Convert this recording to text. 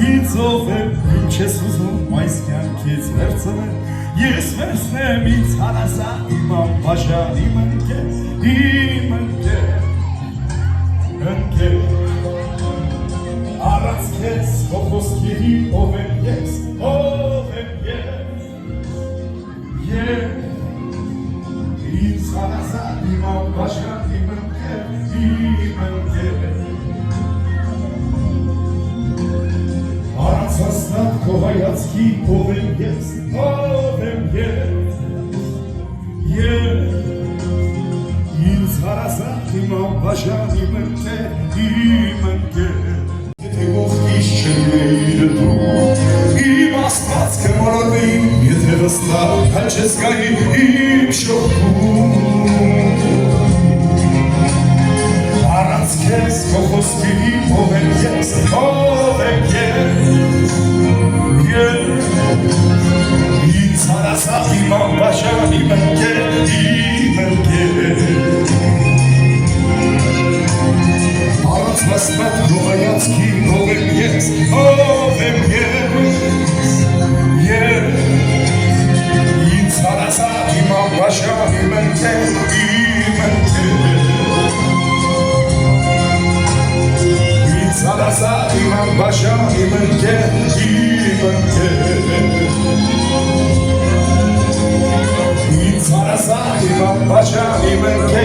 Ինձով եմ ինչ ես ուզում այս կյանքից վերցնել Ես վերցնեմ ինձ հարազատ իմ անբաժան իմ ընկեր Առանց քեզ քո խոսքերի ով եմ ես Ինձ հարազատ իմ անբաժան իմ ընկեր Առանց հաստատ քո հայացքի ով եմ ես Ինձ հարազատ իմ անբաժան իմ ընկեր Եթե ողքից չլինեիր դու Իմ աստված կմոլորվի Եթե վստահ հաչես գայի իմ շողքում Առանց քեզ քո խոսքերի ով եմ ես Ինձ հարազատ իմ անբաժան իմ ընկեր Առանց հաստատ քո հայացքի ով եմ ես Ինձ հարազատ իմ անբաժան իմ ընկեր Ինձ հարազատ իմ անբաժան իմ ընկեր Ինձ հարազատ իմ անբաժան իմ ընկեր